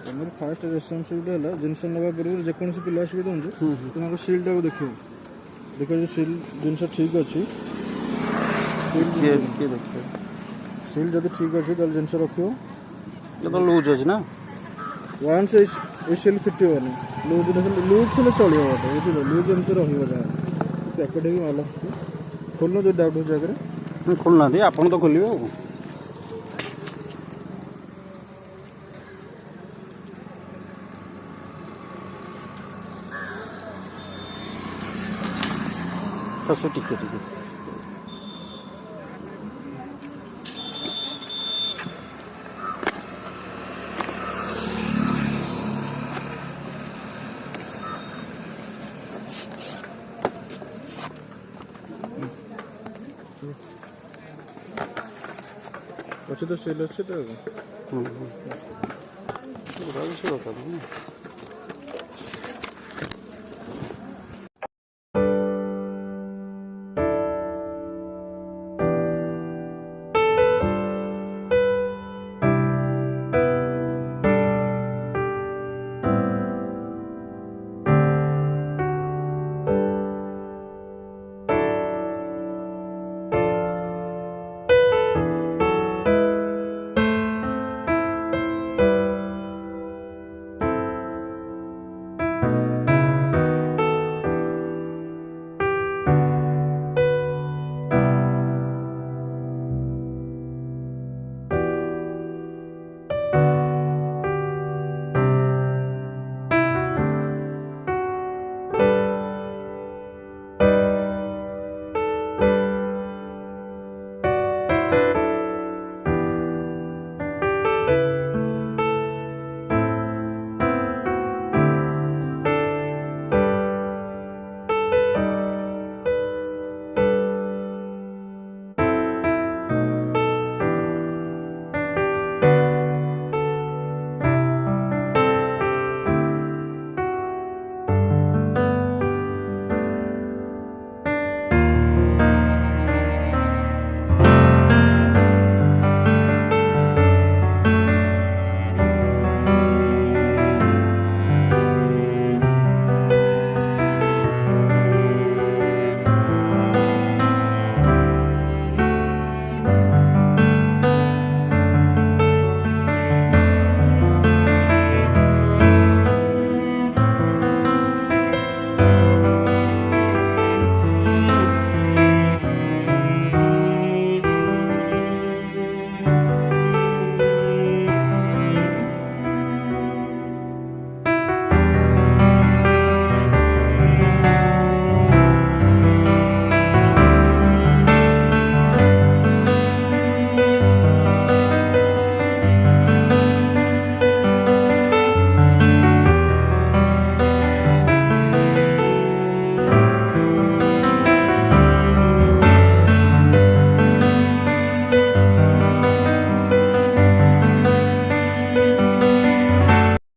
ଆମର first responsibility ହେଲା ଜିନିଷ ନେବା ପୂର୍ବରୁ ଯେକୌଣସି ପିଲା ଆସିକି ଦିଅନ୍ତୁ ତାଙ୍କ ସିଲ୍ଟାକୁ ଦେଖିବ ଦେଖିବ ଯେ ସିଲ୍ ଜିନିଷ ଠିକ୍ ଅଛି। ସିଲ୍ ଯଦି ଠିକ୍ ଅଛି ତାହେଲେ ଜିନିଷ ରଖିବ। ଲୁଜ୍ ଅଛି ନା ୱାନ୍ସ ଏ ସିଲ୍ ଫିଟିବନି ଲୁଜ୍ ଦେଖିଲେ ଲୁଜ୍ ଥିଲେ ଚଳିବ ଗୋଟେ ବୁଝିଲ ଲୁଜ୍ ଏମିତି ରହିବ ଯାହା ପ୍ୟାକେଟ୍ ହେଇକି ମାଲ ଖୋଲୁନ ଯଦି ଡାଉଟ୍ ହେଉଛି ଆଗରେ ଖୋଲୁନାହାନ୍ତି ଆପଣ ତ ଖୋଲିବେ ଆଉ ଟିକେ ଟିକେ ଅଛି ତ ସିଲ୍ ଅଛି ତ କିଛି ଦରକାର ନାହିଁ।